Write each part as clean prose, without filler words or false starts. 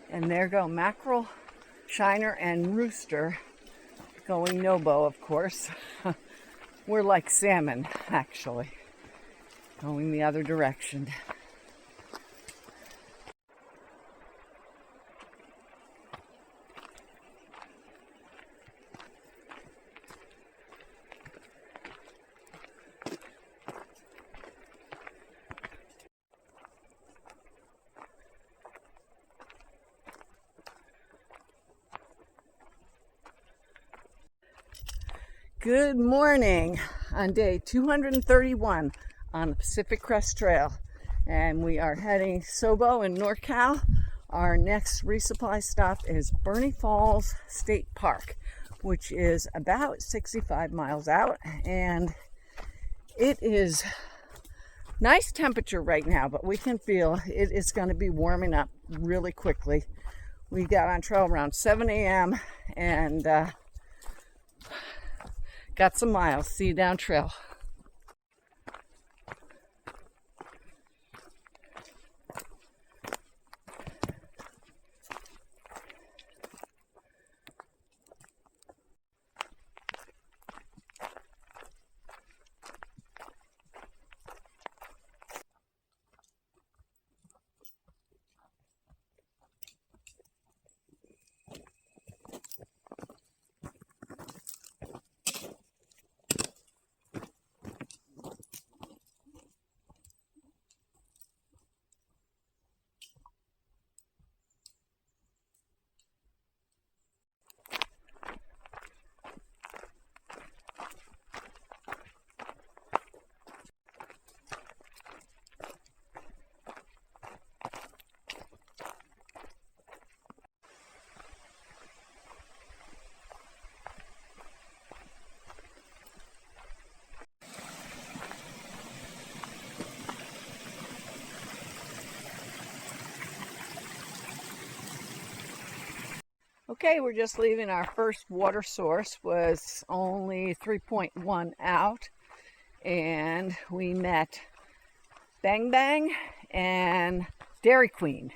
And there go mackerel, shiner, and rooster going NOBO, of course. We're like salmon, actually, going the other direction. Good morning on day 231 on the Pacific Crest Trail, and we are heading SOBO in NorCal. Our next resupply stop is Bernie Falls State Park, which is about 65 miles out, and it is nice temperature right now, but we can feel it is going to be warming up really quickly. We got on trail around 7 a.m. and got some miles. See you down trail. Okay, we're just leaving. Our first water source was only 3.1 out, and we met Bang Bang and Dairy Queen,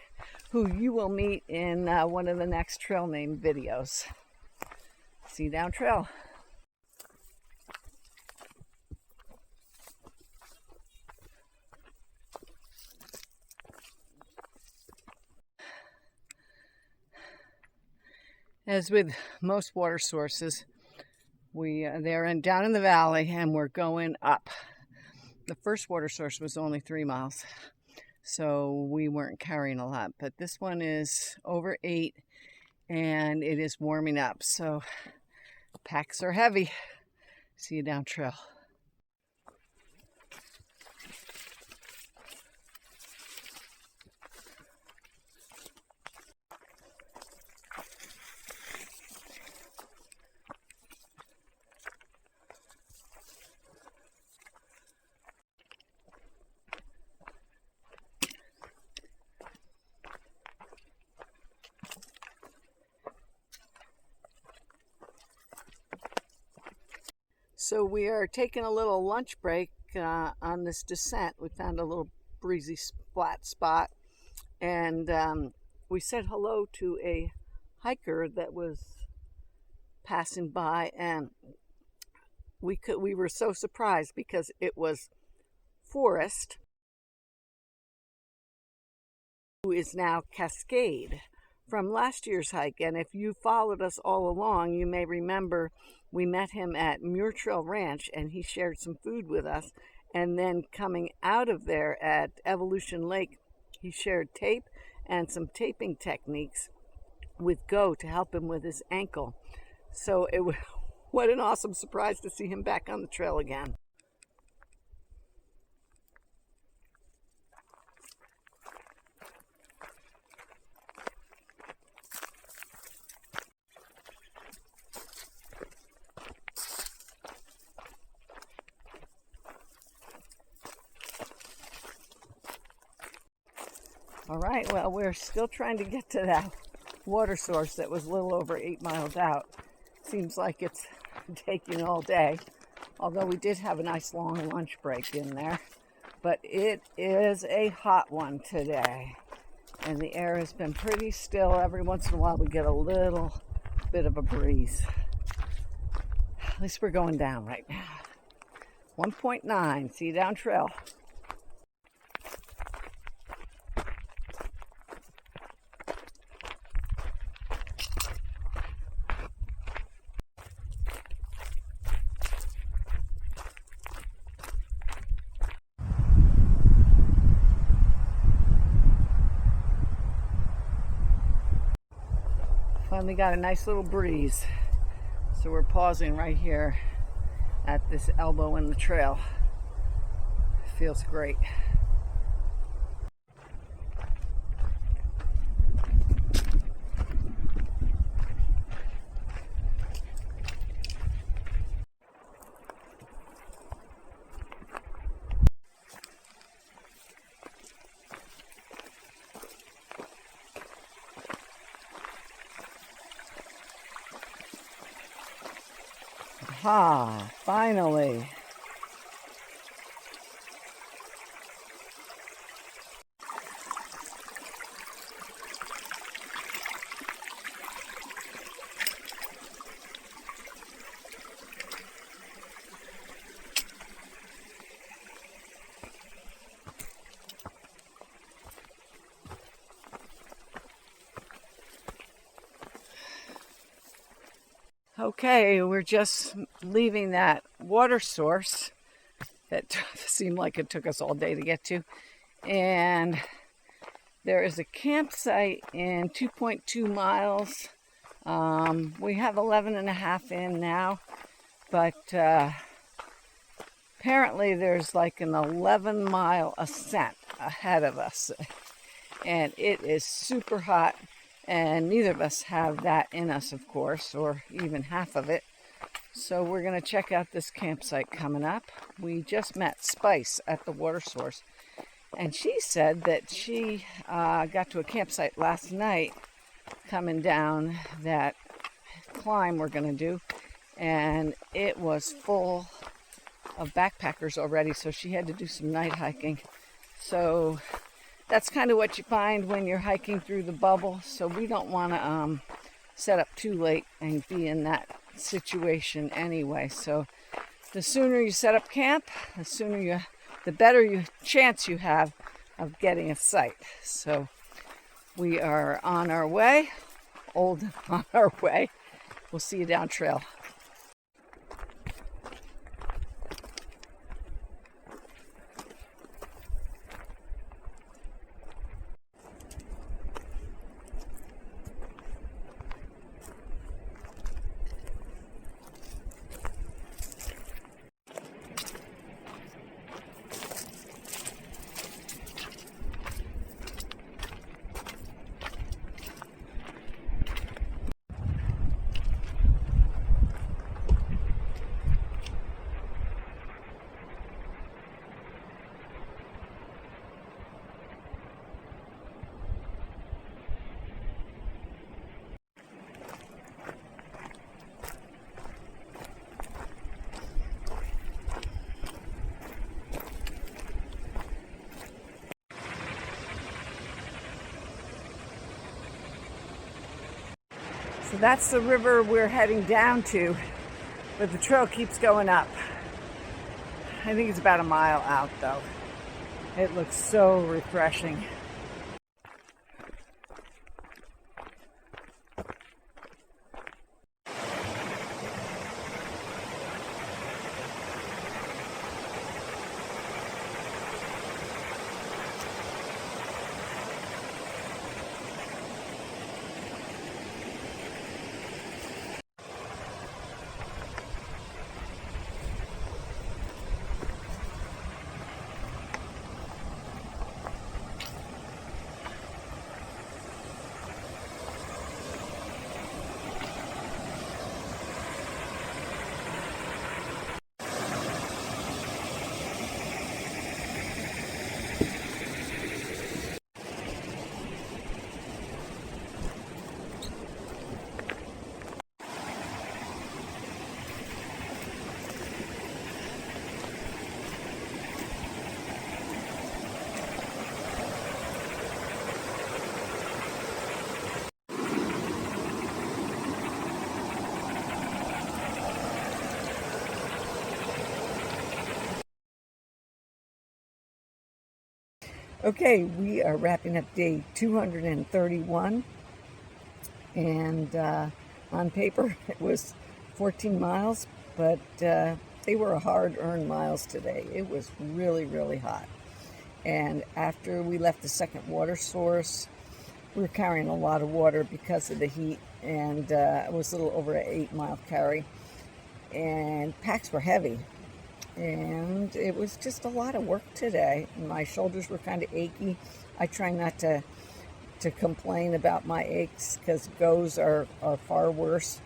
who you will meet in one of the next trail name videos. See you down trail. As with most water sources, they're down in the valley, and we're going up. The first water source was only 3 miles, so we weren't carrying a lot. But this one is over 8, and it is warming up, so packs are heavy. See you down trail. So we are taking a little lunch break on this descent. We found a little breezy flat spot, and we said hello to a hiker that was passing by, and we were so surprised because it was Forest, who is now Cascade from last year's hike. And if you followed us all along, you may remember we met him at Muir Trail Ranch and he shared some food with us. And then coming out of there at Evolution Lake, he shared tape and some taping techniques with Go to help him with his ankle. So it was, what an awesome surprise to see him back on the trail again. All right, well, we're still trying to get to that water source that was a little over 8 miles out. Seems like it's taking all day, although we did have a nice long lunch break in there. But it is a hot one today, and the air has been pretty still. Every once in a while we get a little bit of a breeze. At least we're going down right now. 1.9, see you down trail. Finally got a nice little breeze, so we're pausing right here at this elbow in the trail. Feels great. Aha, finally. Okay, we're just leaving that water source that seemed like it took us all day to get to. And there is a campsite in 2.2 miles. We have 11 and a half in now, but apparently there's like an 11-mile ascent ahead of us. And it is super hot. And neither of us have that in us, of course, or even half of it. So we're going to check out this campsite coming up. We just met Spice at the water source. And she said that she got to a campsite last night coming down that climb we're going to do. And it was full of backpackers already, so she had to do some night hiking. So that's kind of what you find when you're hiking through the bubble. So we don't want to set up too late and be in that situation anyway. So the sooner you set up camp, the better chance you have of getting a site. So we are on our way, on our way. We'll see you down trail. So that's the river we're heading down to. But the trail keeps going up. I think it's about a mile out though. It looks so refreshing. Okay, we are wrapping up day 231, and on paper it was 14 miles, but they were hard-earned miles today. It was really, really hot. And after we left the second water source, we were carrying a lot of water because of the heat, and it was a little over an 8-mile carry, and packs were heavy. And it was just a lot of work today. My shoulders were kind of achy. I try not to complain about my aches because GOHs are far worse.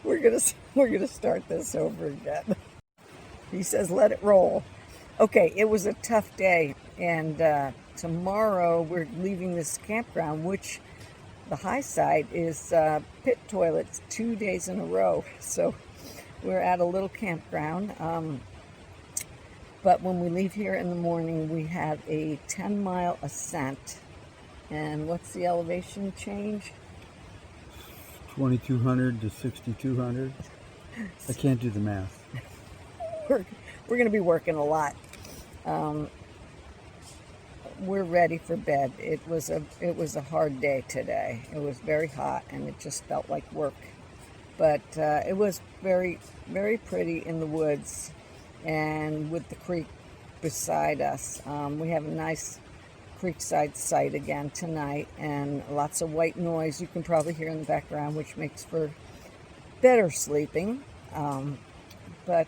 We're gonna start this over again. He says, "Let it roll." Okay, it was a tough day, and tomorrow we're leaving this campground, which the high side is pit toilets 2 days in a row. So we're at a little campground. But when we leave here in the morning, we have a 10-mile ascent. And what's the elevation change? 2,200 to 6,200. I can't do the math. We're going to be working a lot. We're ready for bed. It was a hard day today. It was very hot, and it just felt like work. But it was very, very pretty in the woods, and with the creek beside us. We have a nice creekside site again tonight, and lots of white noise you can probably hear in the background, which makes for better sleeping. But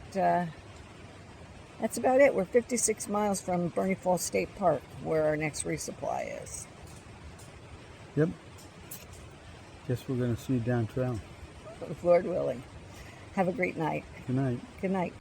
that's about it. We're 56 miles from Bernie Falls State Park, where our next resupply is. Yep. Guess we're going to see you down trail. If Lord willing. Have a great night. Good night. Good night.